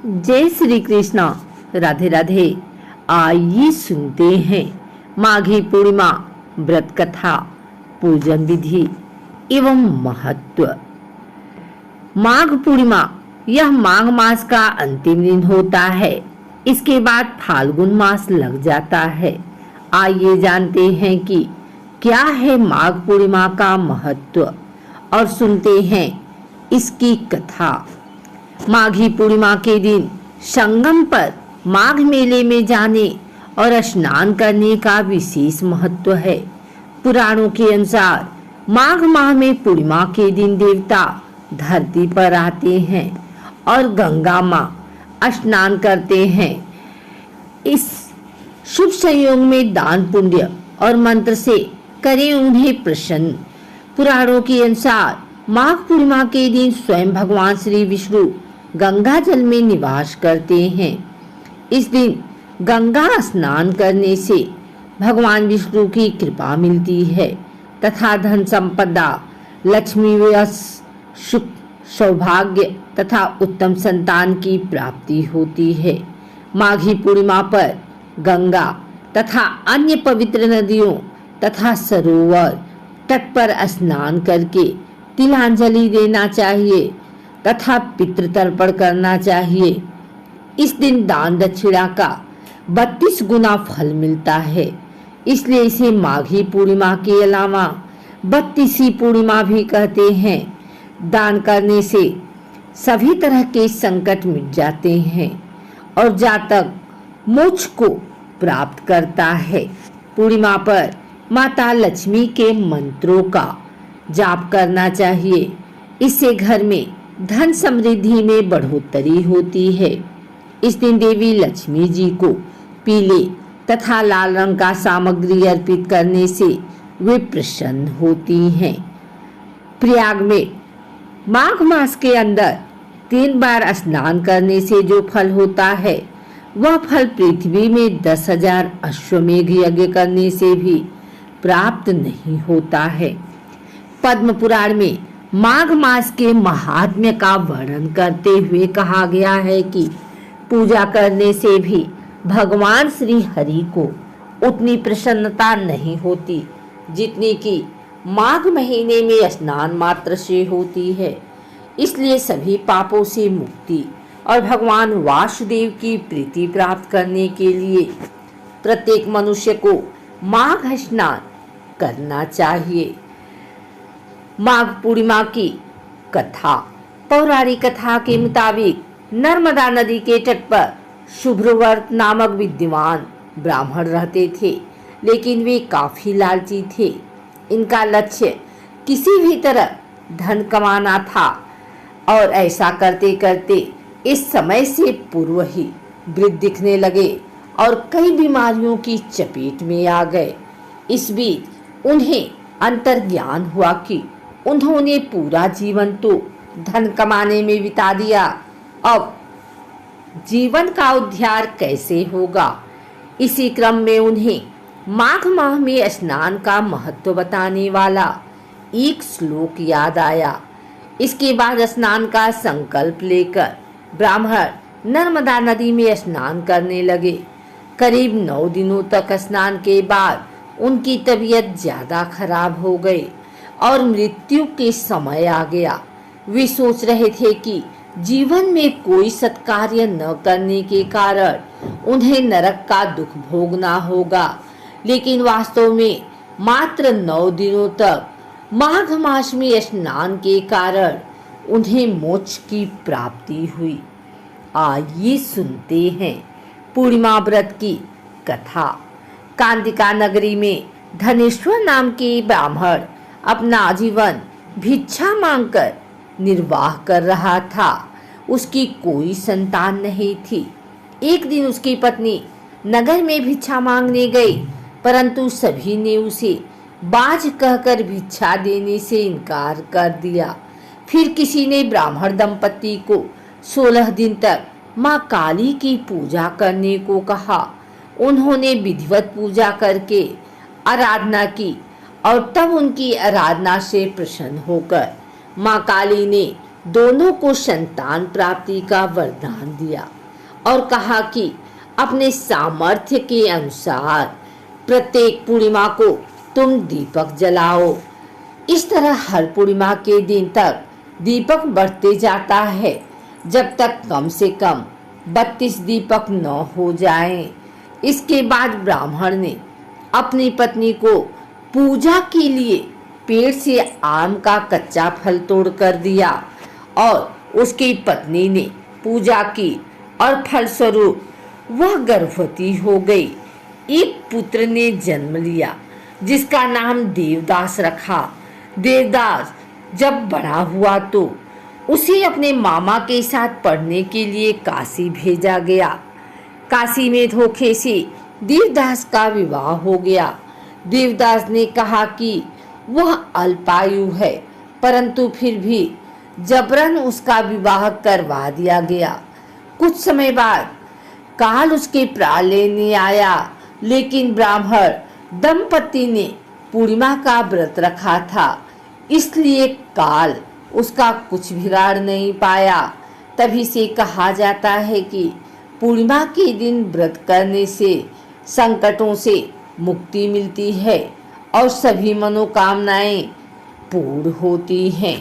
जय श्री कृष्ण। राधे राधे। आइए सुनते हैं माघी पूर्णिमा व्रत कथा, पूजन विधि एवं महत्व। माघ पूर्णिमा यह माघ मास का अंतिम दिन होता है। इसके बाद फाल्गुन मास लग जाता है। आइए जानते हैं कि क्या है माघ पूर्णिमा का महत्व और सुनते हैं इसकी कथा। माघी पूर्णिमा के दिन संगम पर माघ मेले में जाने और स्नान करने का विशेष महत्व है। पुराणों के अनुसार माघ माह में पूर्णिमा के दिन देवता धरती पर आते हैं और गंगा मां स्नान करते हैं। इस शुभ संयोग में दान पुण्य और मंत्र से करें उन्हें प्रसन्न। पुराणों के अनुसार माघ पूर्णिमा के दिन स्वयं भगवान श्री विष्णु गंगा जल में निवास करते हैं। इस दिन गंगा स्नान करने से भगवान विष्णु की कृपा मिलती है तथा धन संपदा, लक्ष्मी यश, सुख, सौभाग्य तथा उत्तम संतान की प्राप्ति होती है। माघी पूर्णिमा पर गंगा तथा अन्य पवित्र नदियों तथा सरोवर तट पर स्नान करके तिलांजलि देना चाहिए तथा पितृतर्पण करना चाहिए। इस दिन दान दक्षिणा का 32 गुना फल मिलता है, इसलिए इसे माघी पूर्णिमा के अलावा 32वीं पूर्णिमा भी कहते हैं। दान करने से सभी तरह के संकट मिट जाते हैं और जातक मोक्ष को प्राप्त करता है। पूर्णिमा पर माता लक्ष्मी के मंत्रों का जाप करना चाहिए। इससे घर में धन समृद्धि में बढ़ोतरी होती है। इस दिन देवी लक्ष्मी जी को पीले तथा लाल रंग का सामग्री अर्पित करने से वे प्रसन्न होती हैं। प्रयाग में माघ मास के अंदर 3 बार स्नान करने से जो फल होता है वह फल पृथ्वी में 10,000 अश्वमेघ यज्ञ करने से भी प्राप्त नहीं होता है। पद्म पुराण में माघ मास के महात्म्य का वर्णन करते हुए कहा गया है कि पूजा करने से भी भगवान श्री हरि को उतनी प्रसन्नता नहीं होती जितनी कि माघ महीने में स्नान मात्र से होती है। इसलिए सभी पापों से मुक्ति और भगवान वासुदेव की प्रीति प्राप्त करने के लिए प्रत्येक मनुष्य को माघ स्नान करना चाहिए। माघ पूर्णिमा की कथा। पौराणिक कथा के मुताबिक नर्मदा नदी के तट पर शुभ्रवर्त नामक विद्वान ब्राह्मण रहते थे, लेकिन वे काफी लालची थे। इनका लक्ष्य किसी भी तरह धन कमाना था और ऐसा करते करते इस समय से पूर्व ही वृद्ध दिखने लगे और कई बीमारियों की चपेट में आ गए। इस बीच उन्हें अंतर्ज्ञान हुआ कि उन्होंने पूरा जीवन तो धन कमाने में बिता दिया, अब जीवन का उद्धार कैसे होगा। इसी क्रम में उन्हें माघ माह में स्नान का महत्व बताने वाला एक श्लोक याद आया। इसके बाद स्नान का संकल्प लेकर ब्राह्मण नर्मदा नदी में स्नान करने लगे। करीब 9 दिनों तक स्नान के बाद उनकी तबीयत ज्यादा खराब हो गई और मृत्यु के समय आ गया। वे सोच रहे थे कि जीवन में कोई सत्कार्य न करने के कारण उन्हें नरक का दुख भोगना होगा, लेकिन वास्तव में मात्र 9 दिनों तक माघ मास में स्नान के कारण उन्हें मोक्ष की प्राप्ति हुई। आइए सुनते हैं पूर्णिमा व्रत की कथा। कांतिका नगरी में धनेश्वर नाम के ब्राह्मण अपना आजीवन भिक्षा मांगकर निर्वाह कर रहा था। उसकी कोई संतान नहीं थी। एक दिन उसकी पत्नी नगर में भिक्षा मांगने गई, परंतु सभी ने उसे बाज कहकर भिक्षा देने से इनकार कर दिया। फिर किसी ने ब्राह्मण दंपति को 16 दिन तक माँ काली की पूजा करने को कहा। उन्होंने विधिवत पूजा करके आराधना की और तब उनकी आराधना से प्रसन्न होकर माँ काली ने दोनों को संतान प्राप्ति का वरदान दिया और कहा कि अपने सामर्थ्य के अनुसार प्रत्येक पूर्णिमा को तुम दीपक जलाओ। इस तरह हर पूर्णिमा के दिन तक दीपक बढ़ते जाता है जब तक कम से कम 32 दीपक न हो जाएं। इसके बाद ब्राह्मण ने अपनी पत्नी को पूजा के लिए पेड़ से आम का कच्चा फल तोड़ कर दिया और उसकी पत्नी ने पूजा की और फलस्वरूप वह गर्भवती हो गई। एक पुत्र ने जन्म लिया जिसका नाम देवदास रखा। देवदास जब बड़ा हुआ तो उसे अपने मामा के साथ पढ़ने के लिए काशी भेजा गया। काशी में धोखे से देवदास का विवाह हो गया। देवदास ने कहा कि वह अल्पायु है, परंतु फिर भी जबरन उसका विवाह करवा दिया गया। कुछ समय बाद काल उसके प्राण लेने आया, लेकिन ब्राह्मण दंपति ने पूर्णिमा का व्रत रखा था, इसलिए काल उसका कुछ बिगाड़ नहीं पाया। तभी से कहा जाता है कि पूर्णिमा के दिन व्रत करने से संकटों से मुक्ति मिलती है और सभी मनोकामनाएं पूर्ण होती हैं।